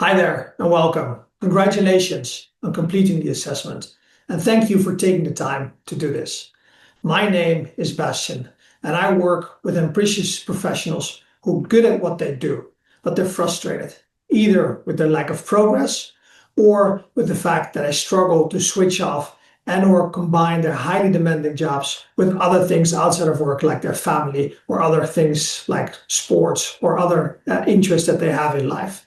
Hi there and welcome. Congratulations on completing the assessment and thank you for taking the time to do this. My name is Bastian and I work with ambitious professionals who are good at what they do, but they're frustrated, either with their lack of progress or with the fact that I struggle to switch off and or combine their highly demanding jobs with other things outside of work like their family or other things like sports or other interests that they have in life.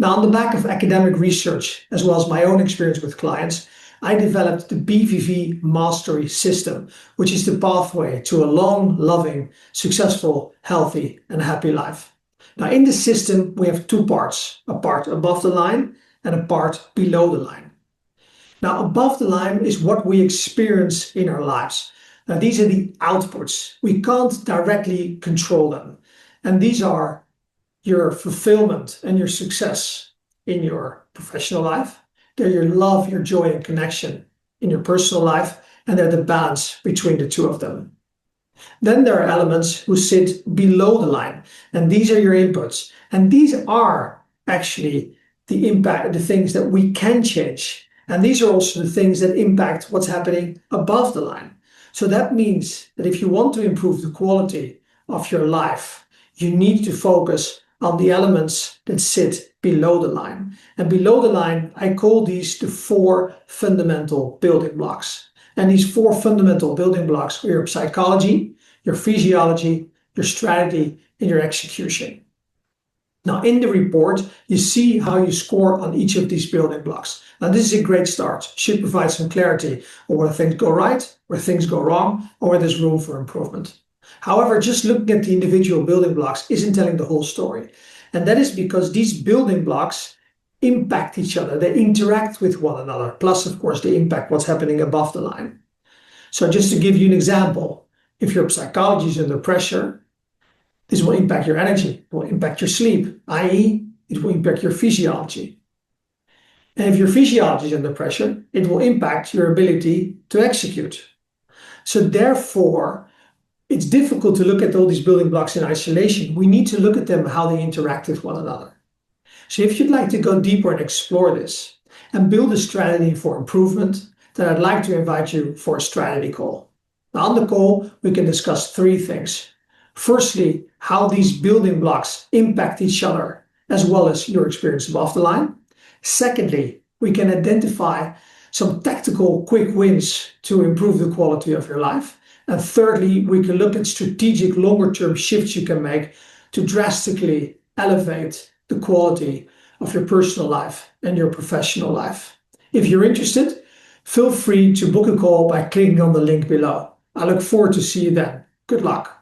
Now, on the back of academic research, as well as my own experience with clients, I developed the BVV mastery system, which is the pathway to a long, loving, successful, healthy, and happy life. Now, in this system, we have two parts, a part above the line and a part below the line. Now, above the line is what we experience in our lives. Now, these are the outputs. We can't directly control them. And these are your fulfillment and your success in your professional life. They're your love, your joy, and connection in your personal life, and they're the balance between the two of them. Then there are elements who sit below the line, and these are your inputs. And these are actually the impact, the things that we can change. And these are also the things that impact what's happening above the line. So that means that if you want to improve the quality of your life, you need to focus on the elements that sit below the line. And below the line, I call these the four fundamental building blocks. And these four fundamental building blocks are your psychology, your physiology, your strategy, and your execution. Now, in the report, you see how you score on each of these building blocks. Now, this is a great start. Should provide some clarity on where things go right, where things go wrong, or where there's room for improvement. However, just looking at the individual building blocks isn't telling the whole story. And that is because these building blocks impact each other. They interact with one another. Plus, of course, they impact what's happening above the line. So just to give you an example, if your psychology is under pressure, this will impact your energy, it will impact your sleep, i.e., it will impact your physiology. And if your physiology is under pressure, it will impact your ability to execute. So therefore, it's difficult to look at all these building blocks in isolation. We need to look at them, how they interact with one another. So if you'd like to go deeper and explore this and build a strategy for improvement, then I'd like to invite you for a strategy call. Now, on the call, we can discuss three things. Firstly, how these building blocks impact each other, as well as your experience above the line. Secondly, we can identify some tactical quick wins to improve the quality of your life. And thirdly, we can look at strategic longer-term shifts you can make to drastically elevate the quality of your personal life and your professional life. If you're interested, feel free to book a call by clicking on the link below. I look forward to see you then. Good luck.